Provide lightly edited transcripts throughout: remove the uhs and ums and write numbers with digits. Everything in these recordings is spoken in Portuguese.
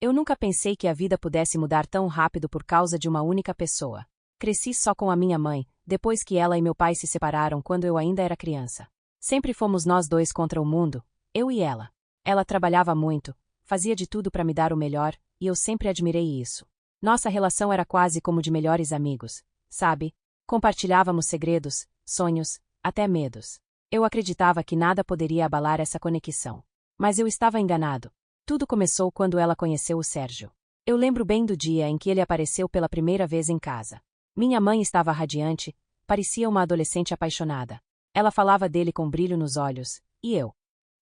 Eu nunca pensei que a vida pudesse mudar tão rápido por causa de uma única pessoa. Cresci só com a minha mãe, depois que ela e meu pai se separaram quando eu ainda era criança. Sempre fomos nós dois contra o mundo, eu e ela. Ela trabalhava muito, fazia de tudo para me dar o melhor, e eu sempre admirei isso. Nossa relação era quase como de melhores amigos, sabe? Compartilhávamos segredos, sonhos, até medos. Eu acreditava que nada poderia abalar essa conexão. Mas eu estava enganado. Tudo começou quando ela conheceu o Sérgio. Eu lembro bem do dia em que ele apareceu pela primeira vez em casa. Minha mãe estava radiante, parecia uma adolescente apaixonada. Ela falava dele com brilho nos olhos, e eu?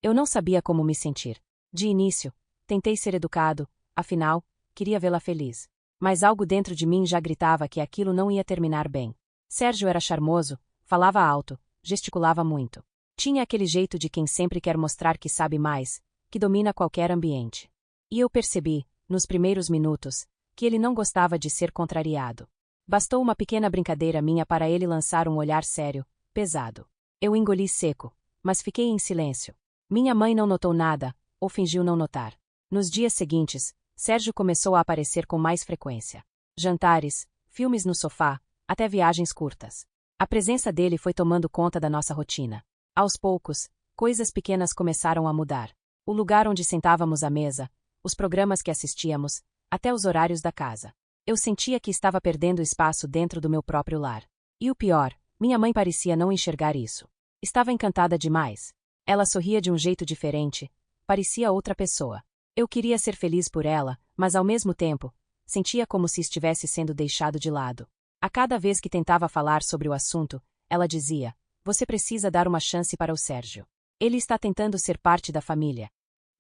Eu não sabia como me sentir. De início, tentei ser educado, afinal, queria vê-la feliz. Mas algo dentro de mim já gritava que aquilo não ia terminar bem. Sérgio era charmoso, falava alto, gesticulava muito. Tinha aquele jeito de quem sempre quer mostrar que sabe mais, que domina qualquer ambiente. E eu percebi, nos primeiros minutos, que ele não gostava de ser contrariado. Bastou uma pequena brincadeira minha para ele lançar um olhar sério, pesado. Eu engoli seco, mas fiquei em silêncio. Minha mãe não notou nada, ou fingiu não notar. Nos dias seguintes, Sérgio começou a aparecer com mais frequência. Jantares, filmes no sofá, até viagens curtas. A presença dele foi tomando conta da nossa rotina. Aos poucos, coisas pequenas começaram a mudar. O lugar onde sentávamos à mesa, os programas que assistíamos, até os horários da casa. Eu sentia que estava perdendo espaço dentro do meu próprio lar. E o pior, minha mãe parecia não enxergar isso. Estava encantada demais. Ela sorria de um jeito diferente, parecia outra pessoa. Eu queria ser feliz por ela, mas ao mesmo tempo, sentia como se estivesse sendo deixado de lado. A cada vez que tentava falar sobre o assunto, ela dizia: "Você precisa dar uma chance para o Sérgio. Ele está tentando ser parte da família."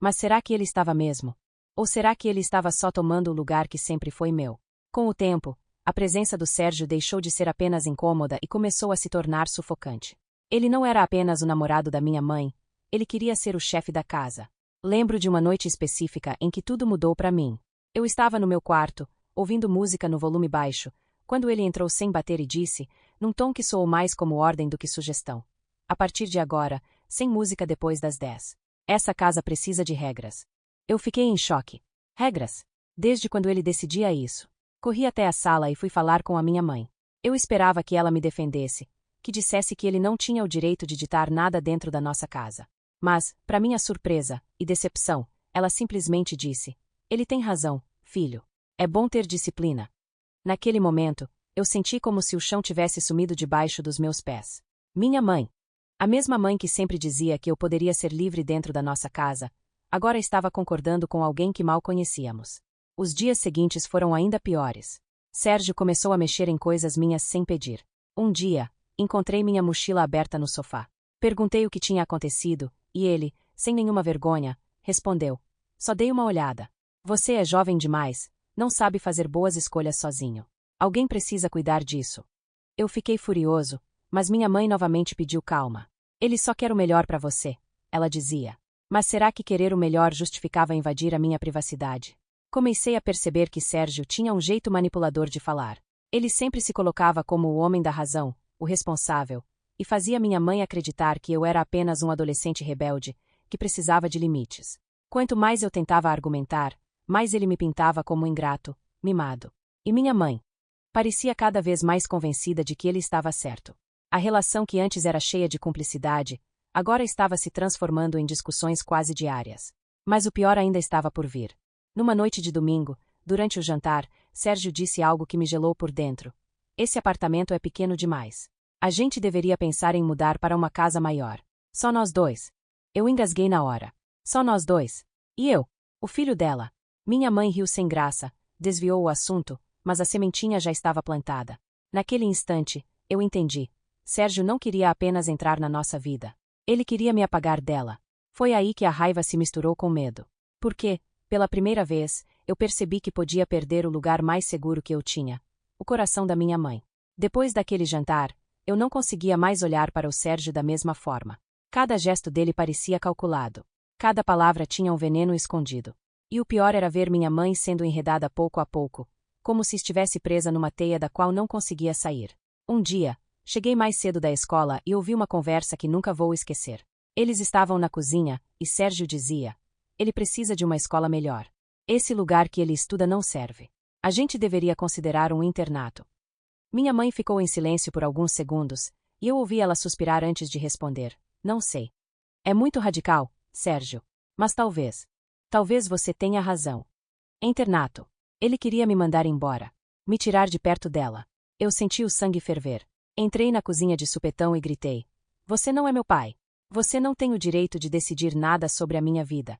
Mas será que ele estava mesmo? Ou será que ele estava só tomando o lugar que sempre foi meu? Com o tempo, a presença do Sérgio deixou de ser apenas incômoda e começou a se tornar sufocante. Ele não era apenas o namorado da minha mãe, ele queria ser o chefe da casa. Lembro de uma noite específica em que tudo mudou para mim. Eu estava no meu quarto, ouvindo música no volume baixo, quando ele entrou sem bater e disse, num tom que soou mais como ordem do que sugestão: "A partir de agora, sem música depois das 10. Essa casa precisa de regras." Eu fiquei em choque. Regras? Desde quando ele decidia isso? Corri até a sala e fui falar com a minha mãe. Eu esperava que ela me defendesse, que dissesse que ele não tinha o direito de ditar nada dentro da nossa casa. Mas, para minha surpresa e decepção, ela simplesmente disse: "Ele tem razão, filho. É bom ter disciplina." Naquele momento, eu senti como se o chão tivesse sumido debaixo dos meus pés. Minha mãe, a mesma mãe que sempre dizia que eu poderia ser livre dentro da nossa casa, agora estava concordando com alguém que mal conhecíamos. Os dias seguintes foram ainda piores. Sérgio começou a mexer em coisas minhas sem pedir. Um dia, encontrei minha mochila aberta no sofá. Perguntei o que tinha acontecido, e ele, sem nenhuma vergonha, respondeu: "Só dei uma olhada. Você é jovem demais, não sabe fazer boas escolhas sozinho. Alguém precisa cuidar disso." Eu fiquei furioso, mas minha mãe novamente pediu calma. "Ele só quer o melhor para você," ela dizia. Mas será que querer o melhor justificava invadir a minha privacidade? Comecei a perceber que Sérgio tinha um jeito manipulador de falar. Ele sempre se colocava como o homem da razão, o responsável, e fazia minha mãe acreditar que eu era apenas um adolescente rebelde, que precisava de limites. Quanto mais eu tentava argumentar, mais ele me pintava como um ingrato, mimado. E minha mãe? Parecia cada vez mais convencida de que ele estava certo. A relação que antes era cheia de cumplicidade, agora estava se transformando em discussões quase diárias. Mas o pior ainda estava por vir. Numa noite de domingo, durante o jantar, Sérgio disse algo que me gelou por dentro. "Esse apartamento é pequeno demais. A gente deveria pensar em mudar para uma casa maior. Só nós dois." Eu engasguei na hora. "Só nós dois? E eu? O filho dela?" Minha mãe riu sem graça, desviou o assunto, mas a sementinha já estava plantada. Naquele instante, eu entendi. Sérgio não queria apenas entrar na nossa vida. Ele queria me apagar dela. Foi aí que a raiva se misturou com medo. Porque, pela primeira vez, eu percebi que podia perder o lugar mais seguro que eu tinha: o coração da minha mãe. Depois daquele jantar, eu não conseguia mais olhar para o Sérgio da mesma forma. Cada gesto dele parecia calculado. Cada palavra tinha um veneno escondido. E o pior era ver minha mãe sendo enredada pouco a pouco, como se estivesse presa numa teia da qual não conseguia sair. Um dia, cheguei mais cedo da escola e ouvi uma conversa que nunca vou esquecer. Eles estavam na cozinha, e Sérgio dizia: "Ele precisa de uma escola melhor. Esse lugar que ele estuda não serve. A gente deveria considerar um internato. Minha mãe ficou em silêncio por alguns segundos, e eu ouvi ela suspirar antes de responder. Não sei. É muito radical, Sérgio. Mas talvez. Talvez você tenha razão. Internato. Ele queria me mandar embora. Me tirar de perto dela. Eu senti o sangue ferver. Entrei na cozinha de supetão e gritei. Você não é meu pai. Você não tem o direito de decidir nada sobre a minha vida.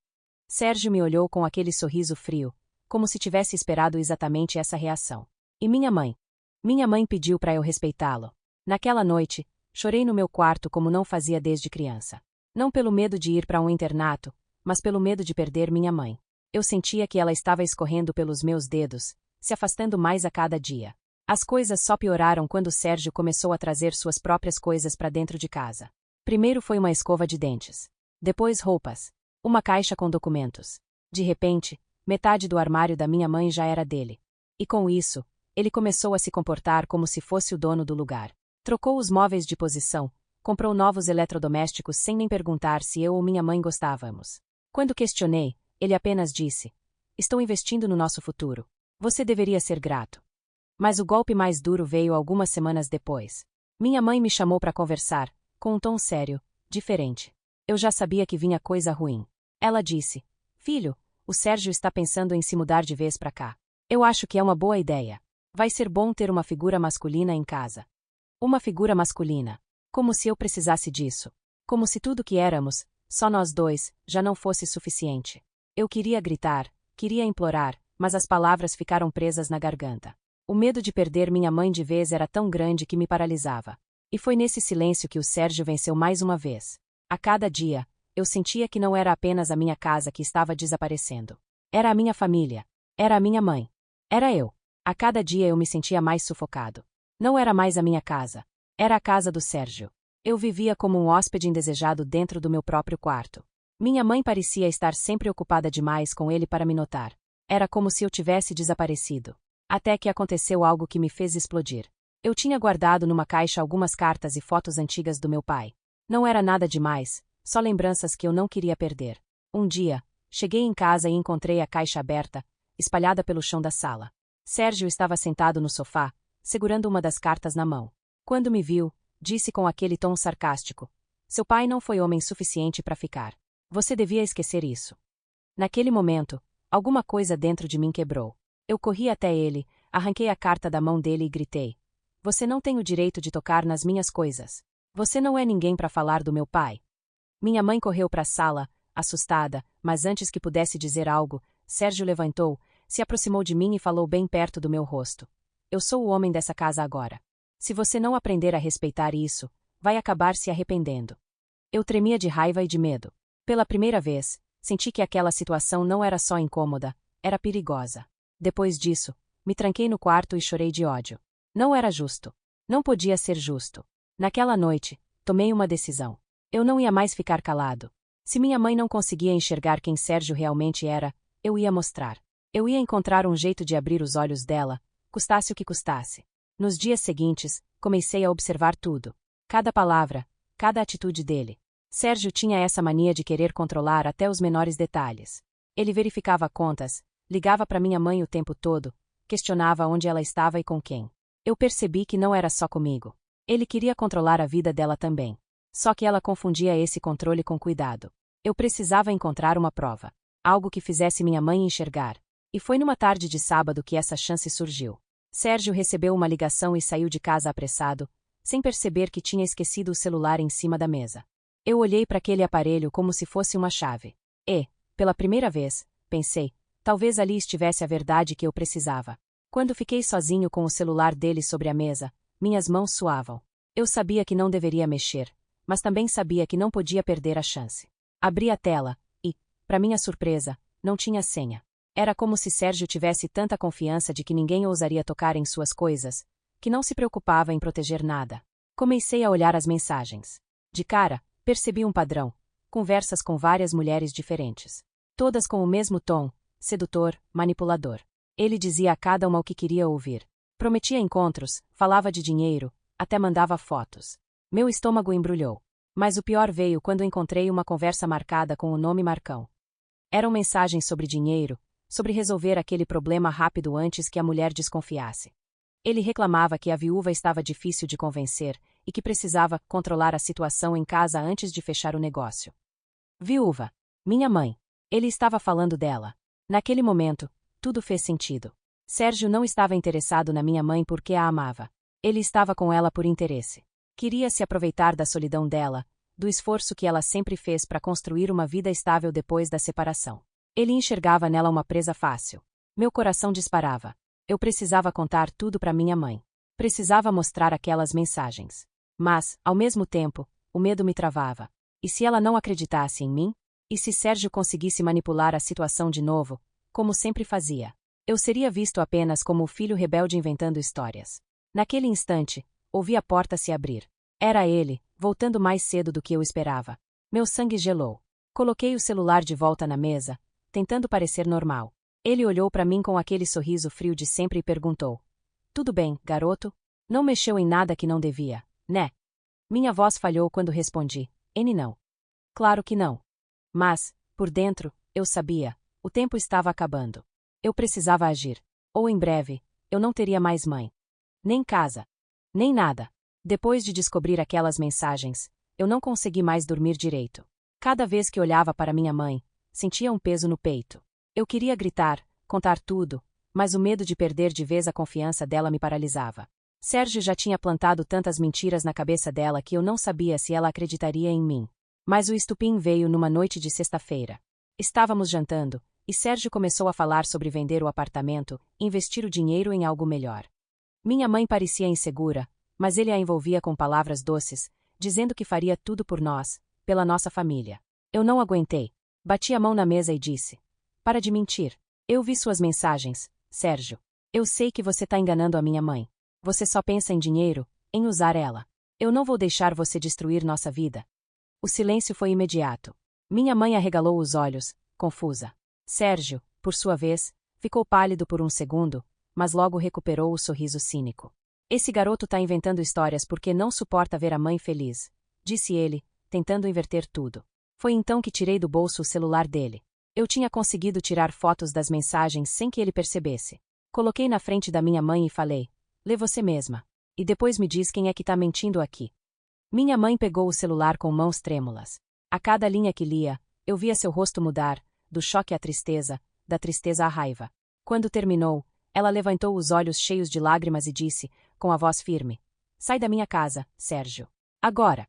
Sérgio me olhou com aquele sorriso frio, como se tivesse esperado exatamente essa reação. E minha mãe? Minha mãe pediu para eu respeitá-lo. Naquela noite, chorei no meu quarto como não fazia desde criança. Não pelo medo de ir para um internato, mas pelo medo de perder minha mãe. Eu sentia que ela estava escorrendo pelos meus dedos, se afastando mais a cada dia. As coisas só pioraram quando Sérgio começou a trazer suas próprias coisas para dentro de casa. Primeiro foi uma escova de dentes. Depois roupas. Uma caixa com documentos. De repente, metade do armário da minha mãe já era dele. E com isso, ele começou a se comportar como se fosse o dono do lugar. Trocou os móveis de posição, comprou novos eletrodomésticos sem nem perguntar se eu ou minha mãe gostávamos. Quando questionei, ele apenas disse: Estou investindo no nosso futuro. Você deveria ser grato. Mas o golpe mais duro veio algumas semanas depois. Minha mãe me chamou para conversar, com um tom sério, diferente. Eu já sabia que vinha coisa ruim. Ela disse: Filho, o Sérgio está pensando em se mudar de vez para cá. Eu acho que é uma boa ideia. Vai ser bom ter uma figura masculina em casa. Uma figura masculina. Como se eu precisasse disso. Como se tudo que éramos, só nós dois, já não fosse suficiente. Eu queria gritar, queria implorar, mas as palavras ficaram presas na garganta. O medo de perder minha mãe de vez era tão grande que me paralisava. E foi nesse silêncio que o Sérgio venceu mais uma vez. A cada dia, eu sentia que não era apenas a minha casa que estava desaparecendo. Era a minha família. Era a minha mãe. Era eu. A cada dia eu me sentia mais sufocado. Não era mais a minha casa. Era a casa do Sérgio. Eu vivia como um hóspede indesejado dentro do meu próprio quarto. Minha mãe parecia estar sempre ocupada demais com ele para me notar. Era como se eu tivesse desaparecido. Até que aconteceu algo que me fez explodir. Eu tinha guardado numa caixa algumas cartas e fotos antigas do meu pai. Não era nada demais, só lembranças que eu não queria perder. Um dia, cheguei em casa e encontrei a caixa aberta, espalhada pelo chão da sala. Sérgio estava sentado no sofá, segurando uma das cartas na mão. Quando me viu, disse com aquele tom sarcástico: Seu pai não foi homem suficiente para ficar. Você devia esquecer isso. Naquele momento, alguma coisa dentro de mim quebrou. Eu corri até ele, arranquei a carta da mão dele e gritei: Você não tem o direito de tocar nas minhas coisas. Você não é ninguém para falar do meu pai. Minha mãe correu para a sala, assustada, mas antes que pudesse dizer algo, Sérgio levantou, se aproximou de mim e falou bem perto do meu rosto: Eu sou o homem dessa casa agora. Se você não aprender a respeitar isso, vai acabar se arrependendo. Eu tremia de raiva e de medo. Pela primeira vez, senti que aquela situação não era só incômoda, era perigosa. Depois disso, me tranquei no quarto e chorei de ódio. Não era justo. Não podia ser justo. Naquela noite, tomei uma decisão. Eu não ia mais ficar calado. Se minha mãe não conseguia enxergar quem Sérgio realmente era, eu ia mostrar. Eu ia encontrar um jeito de abrir os olhos dela, custasse o que custasse. Nos dias seguintes, comecei a observar tudo. Cada palavra, cada atitude dele. Sérgio tinha essa mania de querer controlar até os menores detalhes. Ele verificava contas, ligava para minha mãe o tempo todo, questionava onde ela estava e com quem. Eu percebi que não era só comigo. Ele queria controlar a vida dela também. Só que ela confundia esse controle com cuidado. Eu precisava encontrar uma prova. Algo que fizesse minha mãe enxergar. E foi numa tarde de sábado que essa chance surgiu. Sérgio recebeu uma ligação e saiu de casa apressado, sem perceber que tinha esquecido o celular em cima da mesa. Eu olhei para aquele aparelho como se fosse uma chave. E, pela primeira vez, pensei, talvez ali estivesse a verdade que eu precisava. Quando fiquei sozinho com o celular dele sobre a mesa, minhas mãos suavam. Eu sabia que não deveria mexer, mas também sabia que não podia perder a chance. Abri a tela e, para minha surpresa, não tinha senha. Era como se Sérgio tivesse tanta confiança de que ninguém ousaria tocar em suas coisas, que não se preocupava em proteger nada. Comecei a olhar as mensagens. De cara, percebi um padrão: conversas com várias mulheres diferentes. Todas com o mesmo tom, sedutor, manipulador. Ele dizia a cada uma o que queria ouvir. Prometia encontros, falava de dinheiro, até mandava fotos. Meu estômago embrulhou. Mas o pior veio quando encontrei uma conversa marcada com o nome Marcão. Eram mensagens sobre dinheiro, sobre resolver aquele problema rápido antes que a mulher desconfiasse. Ele reclamava que a viúva estava difícil de convencer e que precisava controlar a situação em casa antes de fechar o negócio. Viúva. Minha mãe. Ele estava falando dela. Naquele momento, tudo fez sentido. Sérgio não estava interessado na minha mãe porque a amava. Ele estava com ela por interesse. Queria se aproveitar da solidão dela, do esforço que ela sempre fez para construir uma vida estável depois da separação. Ele enxergava nela uma presa fácil. Meu coração disparava. Eu precisava contar tudo para minha mãe. Precisava mostrar aquelas mensagens. Mas, ao mesmo tempo, o medo me travava. E se ela não acreditasse em mim? E se Sérgio conseguisse manipular a situação de novo, como sempre fazia? Eu seria visto apenas como o filho rebelde inventando histórias. Naquele instante, ouvi a porta se abrir. Era ele, voltando mais cedo do que eu esperava. Meu sangue gelou. Coloquei o celular de volta na mesa, tentando parecer normal. Ele olhou para mim com aquele sorriso frio de sempre e perguntou: "Tudo bem, garoto? Não mexeu em nada que não devia, né?" Minha voz falhou quando respondi: Não. Claro que não. Mas, por dentro, eu sabia, o tempo estava acabando. Eu precisava agir. Ou em breve, eu não teria mais mãe. Nem casa. Nem nada. Depois de descobrir aquelas mensagens, eu não consegui mais dormir direito. Cada vez que olhava para minha mãe, sentia um peso no peito. Eu queria gritar, contar tudo, mas o medo de perder de vez a confiança dela me paralisava. Sérgio já tinha plantado tantas mentiras na cabeça dela que eu não sabia se ela acreditaria em mim. Mas o estupim veio numa noite de sexta-feira. Estávamos jantando, e Sérgio começou a falar sobre vender o apartamento e investir o dinheiro em algo melhor. Minha mãe parecia insegura, mas ele a envolvia com palavras doces, dizendo que faria tudo por nós, pela nossa família. Eu não aguentei. Bati a mão na mesa e disse: "Para de mentir. Eu vi suas mensagens, Sérgio. Eu sei que você está enganando a minha mãe. Você só pensa em dinheiro, em usar ela. Eu não vou deixar você destruir nossa vida." O silêncio foi imediato. Minha mãe arregalou os olhos, confusa. Sérgio, por sua vez, ficou pálido por um segundo, mas logo recuperou o sorriso cínico. "Esse garoto tá inventando histórias porque não suporta ver a mãe feliz", disse ele, tentando inverter tudo. Foi então que tirei do bolso o celular dele. Eu tinha conseguido tirar fotos das mensagens sem que ele percebesse. Coloquei na frente da minha mãe e falei: "Lê você mesma. E depois me diz quem é que tá mentindo aqui." Minha mãe pegou o celular com mãos trêmulas. A cada linha que lia, eu via seu rosto mudar, do choque à tristeza, da tristeza à raiva. Quando terminou, ela levantou os olhos cheios de lágrimas e disse, com a voz firme: "Sai da minha casa, Sérgio. Agora."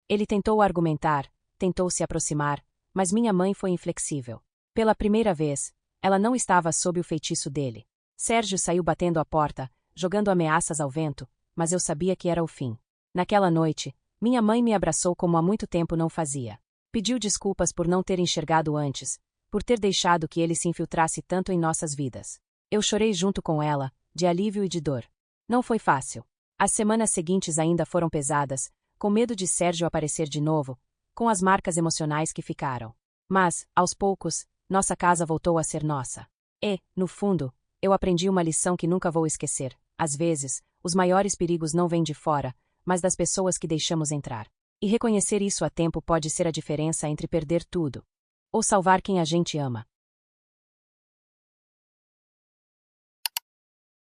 Ele tentou argumentar, tentou se aproximar, mas minha mãe foi inflexível. Pela primeira vez, ela não estava sob o feitiço dele. Sérgio saiu batendo a porta, jogando ameaças ao vento, mas eu sabia que era o fim. Naquela noite, minha mãe me abraçou como há muito tempo não fazia. Pediu desculpas por não ter enxergado antes, por ter deixado que ele se infiltrasse tanto em nossas vidas. Eu chorei junto com ela, de alívio e de dor. Não foi fácil. As semanas seguintes ainda foram pesadas, com medo de Sérgio aparecer de novo, com as marcas emocionais que ficaram. Mas, aos poucos, nossa casa voltou a ser nossa. E, no fundo, eu aprendi uma lição que nunca vou esquecer. Às vezes, os maiores perigos não vêm de fora, mas das pessoas que deixamos entrar. E reconhecer isso a tempo pode ser a diferença entre perder tudo ou salvar quem a gente ama.